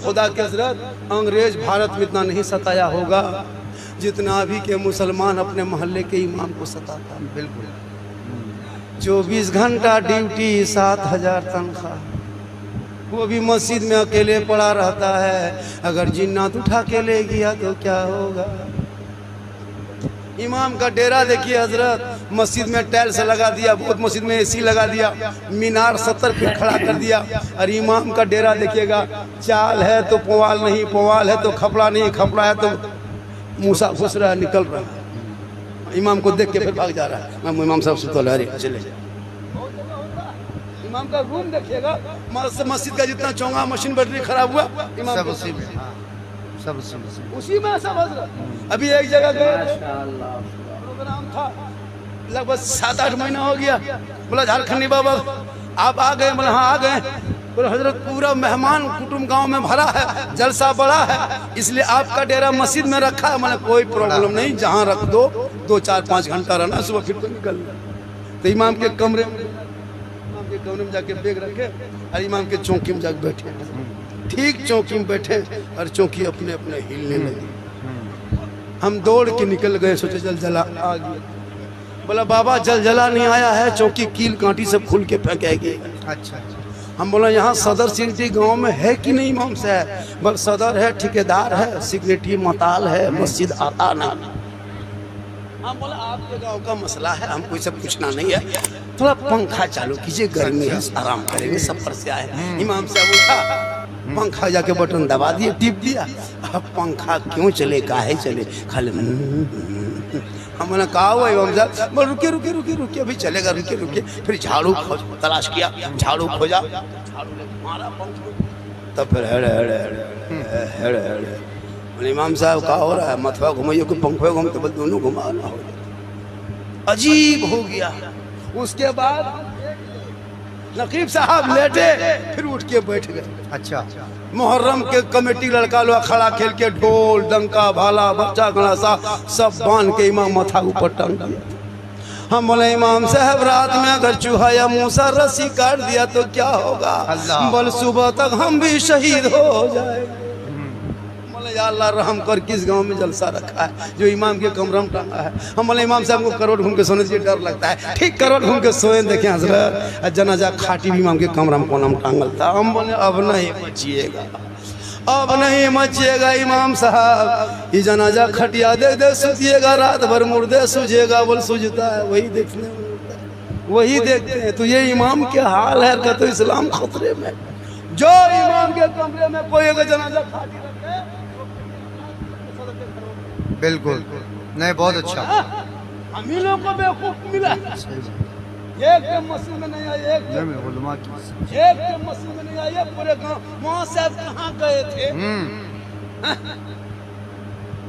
खुदा के हजरत अंग्रेज भारत में इतना नहीं सताया होगा जितना अभी के मुसलमान अपने मोहल्ले के इमाम को सताता। बिल्कुल 24 घंटा ड्यूटी, 7,000 तनख्वाह, वो भी मस्जिद में अकेले पड़ा रहता है। अगर जिन्नात उठा के ले गया तो क्या होगा। इमाम का डेरा देखिए हजरत, मस्जिद में टाइल्स लगा दिया, बहुत मस्जिद में एसी लगा दिया, मीनार 70 फीट खड़ा कर दिया। और इमाम का डेरा देखिएगा, चाल है तो पुआल नहीं, पुआल है तो खपड़ा नहीं, खपड़ा है तो मूसा घुस रहा है, निकल रहा है। इमाम को देख के फिर भाग जा रहा है। मैं इमाम साहब सुतल है, चले इमाम का रूम देखिएगा, मस्जिद का जितना चौंगा मशीन बैटरी खराब हुआ इमाम सब उसी में, सब उसी में सब हजरत। अभी एक जगह गए, प्रोग्राम था, लगभग 7-8 महीना हो गया। बोला झारखंडी बाबा आप आ गए? बोला हाँ आ गए। बोले हजरत पूरा मेहमान कुटुंब गांव में भरा है, जलसा बड़ा है, इसलिए आपका डेरा मस्जिद में रखा है। मैंने कोई प्रॉब्लम नहीं, जहाँ रख दो, 2-4-5 घंटा रहना, सुबह फिर तो निकल जाए। तो इमाम के कमरे में जाके बैग रखे और इमाम के चौकी में जाके बैठे, ठीक चौकी में बैठे और चौकी अपने अपने हिलने लगी। हम दौड़ के निकल गए, सोचे जलजला आ गया। बोला बाबा जलजला नहीं आया है, चौकी कील कांटी सब खुल के फेंकेगी। अच्छा, हम बोला यहाँ सदर सिटी गांव में है कि नहीं इमाम साहब? बल सदर है, ठेकेदार है, सिक्योरिटी मताल है, मस्जिद आता नहीं। हम बोला आपके गांव का मसला है, हमको सब पूछना नहीं है, थोड़ा पंखा चालू कीजिए, गर्मी है, आराम करेंगे, सफर से आए। इमाम साहब उठा, पंखा जाके बटन दबा दिए, टिप दिया। अब पंखा क्यों चले, काहे चले, खाली हमने कहा हुआ इमाम साहब, बोल रुकिए रुकिए रुकिए रुकिए, अभी चलेगा, रुकिए रुकिए। फिर झाड़ू तलाश किया, झाड़ू खोजा, झाड़ू मारा पंखा, तब फिर हेड़े हेड़े हेड़े हेड़े। इमाम साहब क्या हो रहा है? मथवा घुमाइए, कोई पंखे घूमते, बस दोनों घुमाना हो। अजीब हो गया। उसके बाद नकीब साहब लेटे, फिर उठ के बैठ गए। अच्छा, मुहर्रम के कमेटी लड़का लोग खड़ा खेल के ढोल डंका भाला बच्चा गणासा सब बांध के इमाम माथा ऊपर टांग दिया। हम बोले इमाम साहब रात में अगर चूहा या मूसा रस्सी काट दिया तो क्या होगा? बोल सुबह तक हम भी शहीद हो जाएंगे। या अल्लाह रहम कर, किस गांव में जलसा रखा है जो इमाम के कमरे में टांगा है? हम बोले इमाम साहब को करोड़ घूम के सोने से डर लगता है। ठीक करोड़ घूम के सोए, देखें हजरत जनाजा खाटी भी इमाम के कमरा में कोना में टांगल था। हम बोले अब नहीं बचिएगा, अब नहीं बचिएगा इमाम साहब, ये जनाजा खटिया दे दे सुझिएगा, रात भर मुर्दे सूझेगा। बोल सूझता है, वही देखने वही देखते हैं। तो ये इमाम के हाल है, कहते इस्लाम खतरे में। जो इमाम के कमरे में कोई अगर जनाजा खाटी रखे, बिल्कुल नहीं, बहुत अच्छा। अमीरों को बेवकूफ मिला, एक मस्जिद में नहीं आए, एक मस्जिद में नहीं आए, पूरे गांव वहाँ से कहाँ गए थे?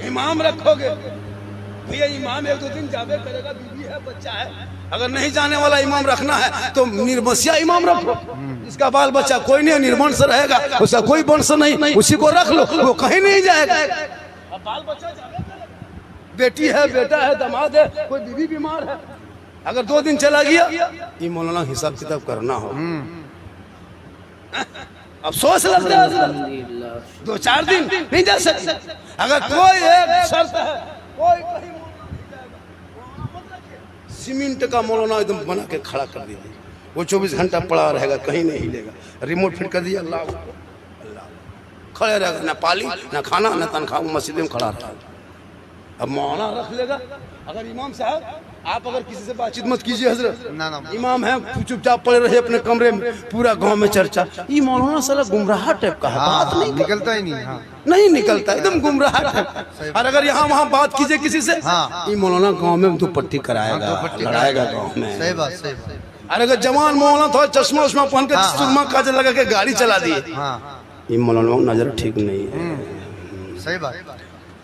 इमाम रखोगे भैया, इमाम 1-2 दिन जावे करेगा, बीवी है, बच्चा है। अगर नहीं जाने वाला इमाम रखना है तो निर्वंशिया इमाम रखो, इसका बाल बच्चा कोई नहीं निर्वंश रहेगा, उसका कोई वंश नहीं, उसी को रख लो, वो कहीं नहीं जाएगा। बाल बच्चा बेटी है, बेटा है, दामाद है, कोई बीवी बीमार है, अगर 2 दिन चला गया, ये मौलाना हिसाब किताब करना हो। अब सोच लगता है 2-4 दिन नहीं जा सकते। अगर कोई एक शर्त है, कोई कहीं सीमेंट का मौलाना एकदम बना के खड़ा कर दिया, वो 24 घंटा पड़ा रहेगा, कहीं नहीं हिलेगा, रिमोट फिट कर दिया, अल्लाह अल्लाह खड़े रहेगा, ना पाली ना खाना ना तनख्वाह, मस्जिद में खड़ा रहेगा। अब मौलाना रख लेगा। अगर इमाम साहब आप अगर किसी से बातचीत मत कीजिए हजरत, इमाम है चुपचाप पड़े रहे अपने कमरे में, पूरा गांव में चर्चा, ये मौलाना साला गुमराह टाइप का है, बात नहीं निकलता ही नहीं। नहीं निकलता, एकदम गुमराह टाइप। और अगर यहाँ वहाँ बात कीजिए किसी से, ये मौलाना गाँव में दुपट्टी कराएगा, लड़ाएगा गाँव में। सही बात, सही बात। और अगर जवान मौलाना थोड़ा चश्मा उश्मा पहन के सुरमा काजल लगा के गाड़ी चला दिए, ये मौलाना नजर ठीक नहीं है। सही बात।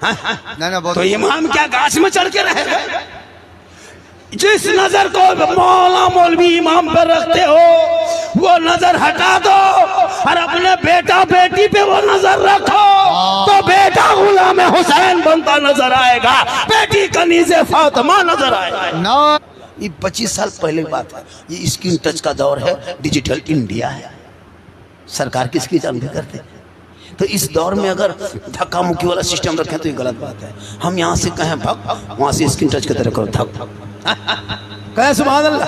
तो इमाम क्या गाछ में चढ़ के रहेगा? जिस नजर को मौला मौलवी इमाम पर रखते हो वो नजर हटा दो और अपने बेटा बेटी पे वो नजर रखो, तो बेटा गुलाम हुसैन बनता नजर आएगा, बेटी कनीज़े फातिमा नजर आएगा। ये 25 साल पहले की बात है, ये स्क्रीन टच का दौर है, डिजिटल इंडिया है, सरकार किसकी जानती करते। तो इस दौर में अगर धक्का मुक्की वाला सिस्टम रखें तो ये गलत बात है। हम यहाँ से कहें भग, वहाँ से स्क्रीन टच की तरह करो धक, कहें सुभान अल्लाह।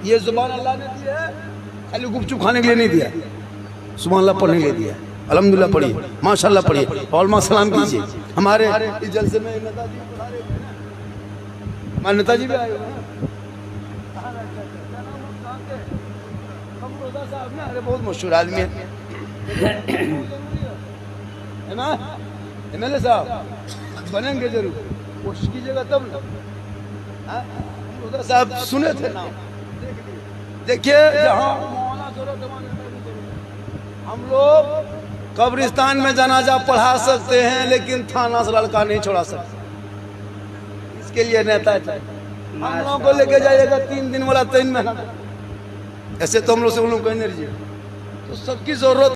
ये जुबान अल्लाह ने दी है, खाली गुपचुप खाने के लिए नहीं दिया, सुभान अल्लाह पढ़ने के लिए दिया। अल्हम्दुलिल्लाह पढ़िए, माशाल्लाह पढ़िए, और मां सलाम कीजिए। हमारे इस जलसे में नेताजी हमारे नेताजी भी आए हुए हैं। अरे बहुत मशहूर आदमी है ना, MLA साहब बनेंगे जरूर, कोशिश कीजिएगा तब ना। साहब सुने थे नाम, देखिए जहाँ हम लोग कब्रिस्तान में जनाजा पढ़ा सकते हैं लेकिन थाना से लड़का नहीं छोड़ा सकते, इसके लिए नेता चाहिए। हम लोगों को लेके जाइएगा 3 दिन वाला 3 महीना, ऐसे तो हम लोग से उन लोग को एनर्जी, तो सबकी जरूरत